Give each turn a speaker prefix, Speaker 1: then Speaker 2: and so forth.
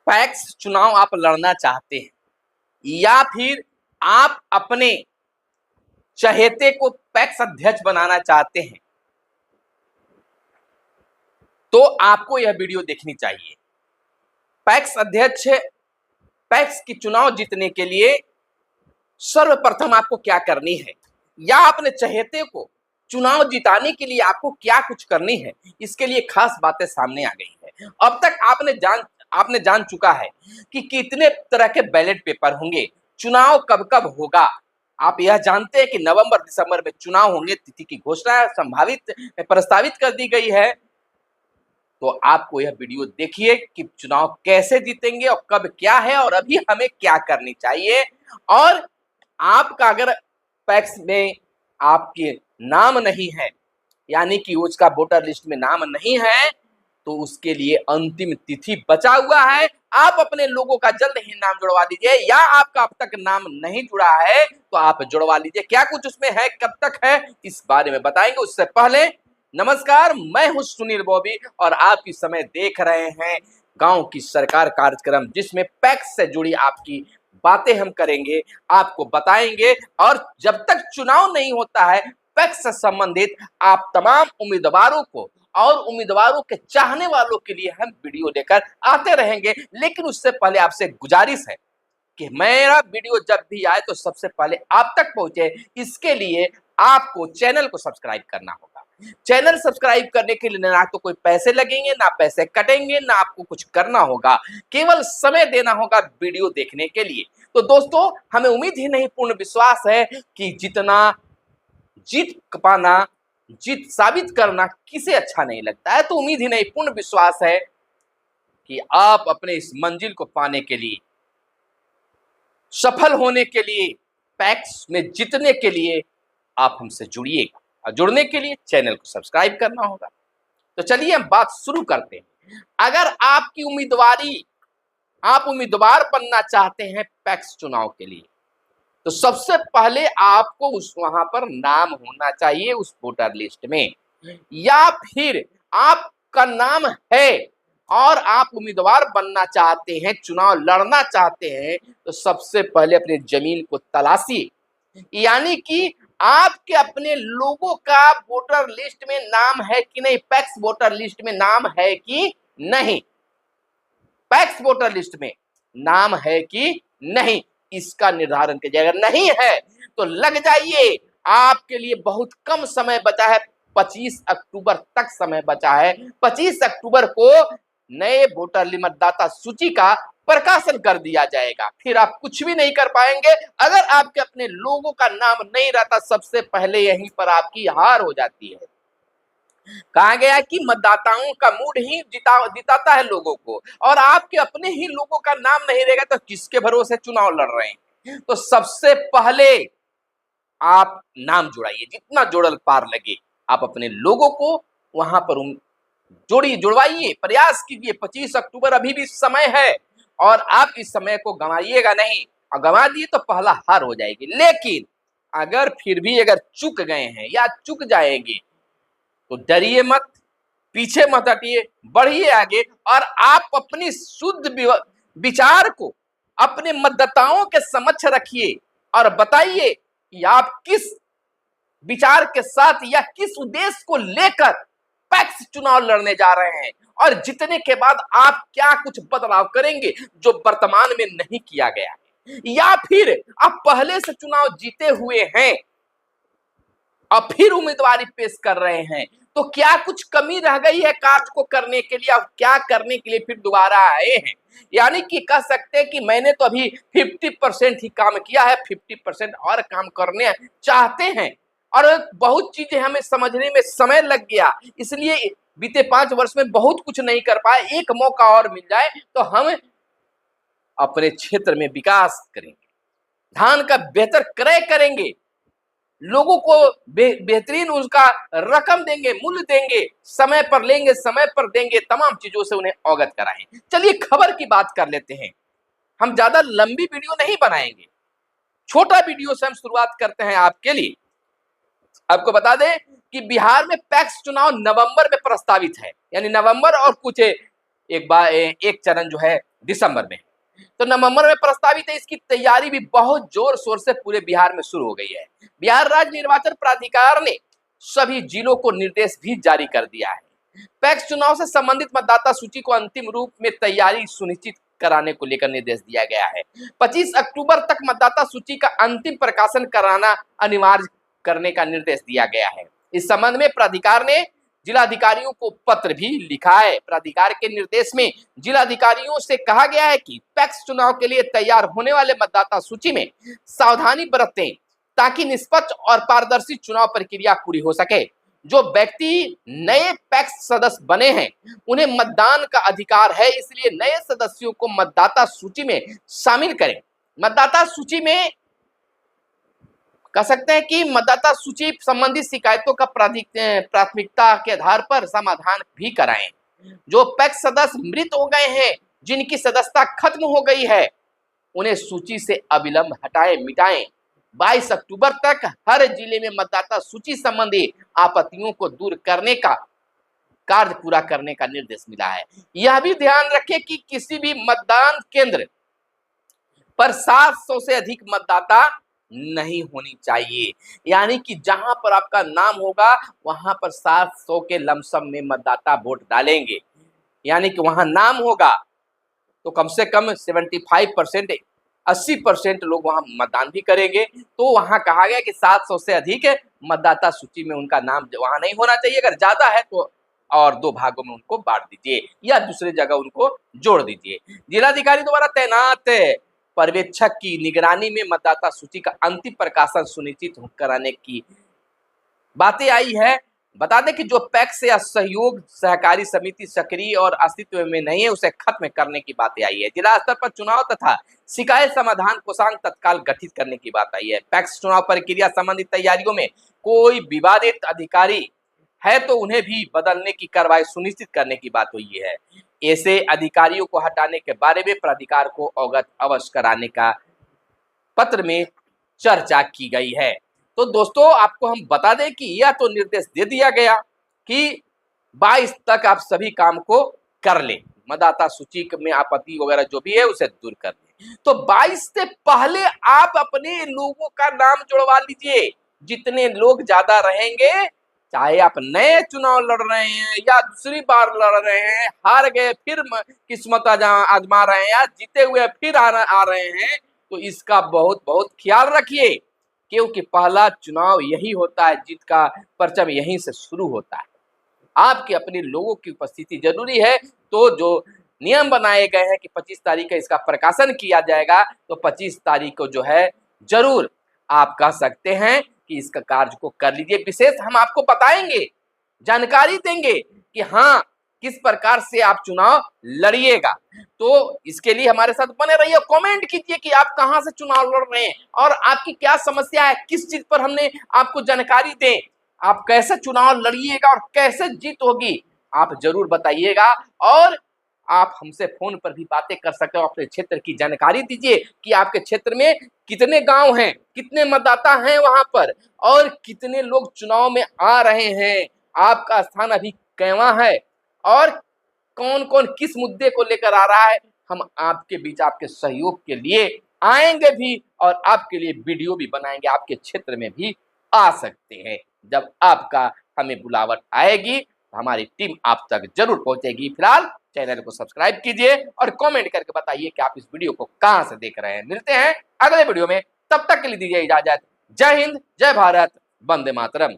Speaker 1: PACS चुनाव आप लड़ना चाहते हैं या फिर आप अपने चहेते को पैक्स अध्यक्ष बनाना चाहते हैं, तो आपको यह वीडियो देखनी चाहिए। पैक्स अध्यक्ष, पैक्स की चुनाव जीतने के लिए सर्वप्रथम आपको क्या करनी है, या अपने चहेते को चुनाव जिताने के लिए आपको क्या कुछ करनी है, इसके लिए खास बातें सामने आ गई है। अब तक आपने जान चुका है कि कितने तरह के बैलेट पेपर होंगे, चुनाव कब कब होगा। आप यह जानते हैं कि नवंबर दिसंबर में चुनाव होंगे, तिथि की घोषणा संभावित प्रस्तावित कर दी गई है। तो आपको यह वीडियो देखिए कि चुनाव कैसे जीतेंगे और कब क्या है और अभी हमें क्या करनी चाहिए। और आपका अगर पैक्स में आपके नाम नहीं है, यानी कि उसका वोटर लिस्ट में नाम नहीं है, तो उसके लिए अंतिम तिथि बचा हुआ है। आप अपने लोगों का जल्द ही नाम जुड़वा लीजिए, या आपका अब तक नाम नहीं जुड़ा है तो आप जुड़वा लीजिए। क्या कुछ उसमें है, कब तक है, इस बारे में बताएंगे। उससे पहले नमस्कार, मैं हूं सुनील बॉबी और आप इस समय देख रहे हैं गांव की सरकार कार्यक्रम, जिसमें पैक्स से जुड़ी आपकी बातें हम करेंगे, आपको बताएंगे। और जब तक चुनाव नहीं होता है, पैक्स से संबंधित आप तमाम उम्मीदवारों को और उम्मीदवारों के चाहने वालों के लिए हम वीडियो लेकर आते रहेंगे। लेकिन उससे पहले आपसे गुजारिश है कि मेरा वीडियो जब भी आए तो सबसे पहले आप तक पहुंचे। इसके लिए आपको चैनल को सब्सक्राइब करना होगा। चैनल सब्सक्राइब करने के लिए ना तो कोई पैसे लगेंगे, ना पैसे कटेंगे, ना आपको कुछ करना होगा, केवल समय देना होगा वीडियो देखने के लिए। तो दोस्तों, हमें उम्मीद ही नहीं पूर्ण विश्वास है कि जीत पाना, जीत साबित करना किसे अच्छा नहीं लगता है। तो उम्मीद ही नहीं पूर्ण विश्वास है कि आप अपने इस मंजिल को पाने के लिए, सफल होने के लिए, पैक्स में जीतने के लिए आप हमसे जुड़िएगा। और जुड़ने के लिए चैनल को सब्सक्राइब करना होगा। तो चलिए हम बात शुरू करते हैं। अगर आपकी आप उम्मीदवार बनना चाहते हैं पैक्स चुनाव के लिए, तो सबसे पहले आपको वहां पर नाम होना चाहिए उस वोटर लिस्ट में। या फिर आपका नाम है और आप उम्मीदवार बनना चाहते हैं, चुनाव लड़ना चाहते हैं, तो सबसे पहले अपनी जमीन को तलाशिए। यानी कि आपके अपने लोगों का वोटर लिस्ट में नाम है कि नहीं, पैक्स वोटर लिस्ट में नाम है कि नहीं, पैक्स वोटर लिस्ट में नाम है कि नहीं, इसका निर्धारण कीजिए। अगर नहीं है तो लग जाइए, आपके लिए बहुत कम समय बचा है, 25 अक्टूबर तक समय बचा है। 25 अक्टूबर को नए वोटर मतदाता सूची का प्रकाशन कर दिया जाएगा। फिर आप कुछ भी नहीं कर पाएंगे। अगर आपके अपने लोगों का नाम नहीं रहता, सबसे पहले यहीं पर आपकी हार हो जाती है। कहा गया कि मतदाताओं का मूड ही जिताता है लोगों को, और आपके अपने ही लोगों का नाम नहीं रहेगा तो किसके भरोसे चुनाव लड़ रहे हैं। तो सबसे पहले आप नाम जुड़ाइए, जितना जोड़ल पार लगे। आप अपने लोगों को वहां पर जुड़वाइए, प्रयास कीजिए। 25 अक्टूबर अभी भी समय है और आप इस समय को गंवाइएगा नहीं, और गंवा दिए तो पहला हार हो जाएगी। लेकिन अगर फिर भी चूक गए हैं या चूक जाएंगे, तो डरिए मत, पीछे मत हटिए, बढ़िए आगे। और आप अपनी शुद्ध विचार को अपने मतदाताओं के समक्ष रखिए और बताइए कि आप किस विचार के साथ या किस उद्देश्य को लेकर पैक्स चुनाव लड़ने जा रहे हैं, और जीतने के बाद आप क्या कुछ बदलाव करेंगे जो वर्तमान में नहीं किया गया है। या फिर आप पहले से चुनाव जीते हुए हैं और फिर उम्मीदवारी पेश कर रहे हैं, तो क्या कुछ कमी रह गई है कार्य को करने के लिए, और क्या करने के लिए फिर दोबारा आए हैं। यानी कि कह सकते हैं कि मैंने तो अभी 50% ही काम किया है, 50% और काम करने चाहते हैं, और बहुत चीजें हमें समझने में समय लग गया, इसलिए बीते 5 वर्ष में बहुत कुछ नहीं कर पाए। एक मौका और मिल जाए तो हम अपने क्षेत्र में विकास करेंगे, धान का बेहतर क्रय करेंगे, लोगों को बेहतरीन उसका रकम देंगे, मूल्य देंगे, समय पर लेंगे, समय पर देंगे, तमाम चीजों से उन्हें अवगत कराएं। चलिए खबर की बात कर लेते हैं। हम ज्यादा लंबी वीडियो नहीं बनाएंगे, छोटा वीडियो से हम शुरुआत करते हैं आपके लिए। आपको बता दें कि बिहार में पैक्स चुनाव नवंबर में प्रस्तावित है, यानी नवंबर और कुछ एक चरण जो है दिसंबर में, तो नवंबर में प्रस्तावित है। इसकी तैयारी भी बहुत जोर शोर से पूरे बिहार में शुरू हो गई है। बिहार राज्य निर्वाचन प्राधिकार ने सभी जिलों को निर्देश भी जारी कर दिया है। पैक्स चुनाव से संबंधित मतदाता सूची को अंतिम रूप में तैयारी सुनिश्चित कराने को लेकर निर्देश दिया गया है। 25 अक्टूबर तक मतदाता सूची का अंतिम प्रकाशन कराना अनिवार्य करने का निर्देश दिया गया है। इस संबंध में प्राधिकार ने जिलाधिकारियों को पत्र भी लिखा है। प्राधिकार के निर्देश में जिलाधिकारियों से कहा गया है कि पैक्स चुनाव के लिए तैयार होने वाले मतदाता सूची में सावधानी बरतें ताकि निष्पक्ष और पारदर्शी चुनाव प्रक्रिया पूरी हो सके। जो व्यक्ति नए पैक्स सदस्य बने हैं उन्हें मतदान का अधिकार है, इसलिए नए सदस्यों को मतदाता सूची में शामिल करें। मतदाता सूची में कह सकते हैं कि मतदाता सूची संबंधी शिकायतों का प्राथमिकता के आधार पर समाधान भी कराएं। जो पैक्स सदस्य मृत हो गए हैं, जिनकी सदस्यता खत्म हो गई है, उन्हें सूची से अविलंब हटाएं, मिटाएं। 22 अक्टूबर तक हर जिले में मतदाता सूची संबंधी आपत्तियों को दूर करने का कार्य पूरा करने का निर्देश मिला है। यह भी ध्यान रखें कि किसी भी मतदान केंद्र पर 700 से अधिक मतदाता नहीं होनी चाहिए, यानी कि जहां पर आपका नाम होगा वहां पर 700 के लमसम में मतदाता वोट डालेंगे। यानी कि वहां नाम होगा तो कम से कम 75% 80% लोग वहां मतदान भी करेंगे। तो वहां कहा गया कि 700 से अधिक मतदाता सूची में उनका नाम वहां नहीं होना चाहिए। अगर ज्यादा है तो और 2 भागों में उनको बांट दीजिए या दूसरी जगह उनको जोड़ दीजिए। जिलाधिकारी द्वारा तैनात पर्यवेक्षक की निगरानी में मतदाता सूची का अंतिम प्रकाशन सुनिश्चित कराने की बातें आई है। बता दें कि जो पैक्स या सहयोग सहकारी समिति सक्रिय और अस्तित्व में नहीं है, उसे खत्म करने की बातें आई है। जिला स्तर पर चुनाव तथा शिकायत समाधान कोषांग तत्काल गठित करने की बात आई है। पैक्स चुनाव प्रक्रिया संबंधित तैयारियों में कोई विवादित अधिकारी है तो उन्हें भी बदलने की कार्रवाई सुनिश्चित करने की बात हुई है। ऐसे अधिकारियों को हटाने के बारे में प्राधिकार को अवगत अवश्य कराने का पत्र में चर्चा की गई है। तो दोस्तों आपको हम बता दें कि यह तो निर्देश दे दिया गया कि 22 तक आप सभी काम को कर लें, मतदाता सूची में आपत्ति वगैरह जो भी है उसे दूर कर लें। तो 22 से पहले आप अपने लोगों का नाम जुड़वा लीजिए। जितने लोग ज्यादा रहेंगे, चाहे आप नए चुनाव लड़ रहे हैं या दूसरी बार लड़ रहे हैं, हार गए फिर किस्मत आजमा रहे हैं या जीते हुए फिर आ रहे हैं, तो इसका बहुत बहुत ख्याल रखिए, क्योंकि पहला चुनाव यही होता है, जीत का परचम यहीं से शुरू होता है। आपके अपने लोगों की उपस्थिति जरूरी है। तो जो नियम बनाए गए हैं कि 25 तारीख का इसका प्रकाशन किया जाएगा, तो 25 तारीख को जो है जरूर आप कह सकते हैं कि इसका कार्य को कर लीजिए। विशेष हम आपको बताएंगे, जानकारी देंगे कि हाँ किस प्रकार से आप चुनाव लड़िएगा। तो इसके लिए हमारे साथ बने रहिए, कमेंट कीजिए कि आप कहां से चुनाव लड़ रहे हैं और आपकी क्या समस्या है, किस चीज पर हमने आपको जानकारी दें, आप कैसे चुनाव लड़िएगा और कैसे जीत होगी, आप जरूर बताइएगा। और आप हमसे फोन पर भी बातें कर सकते हो, अपने क्षेत्र की जानकारी दीजिए कि आपके क्षेत्र में कितने गांव हैं, कितने मतदाता हैं वहां पर, और कितने लोग चुनाव में आ रहे हैं, आपका स्थान अभी कैवा है और कौन कौन किस मुद्दे को लेकर आ रहा है। हम आपके बीच आपके सहयोग के लिए आएंगे भी और आपके लिए वीडियो भी बनाएंगे, आपके क्षेत्र में भी आ सकते हैं। जब आपका हमें बुलावट आएगी हमारी टीम आप तक जरूर पहुंचेगी। फिलहाल चैनल को सब्सक्राइब कीजिए और कमेंट करके बताइए कि आप इस वीडियो को कहां से देख रहे हैं। मिलते हैं अगले वीडियो में, तब तक के लिए दीजिए इजाजत। जय हिंद, जय भारत, वंदे मातरम।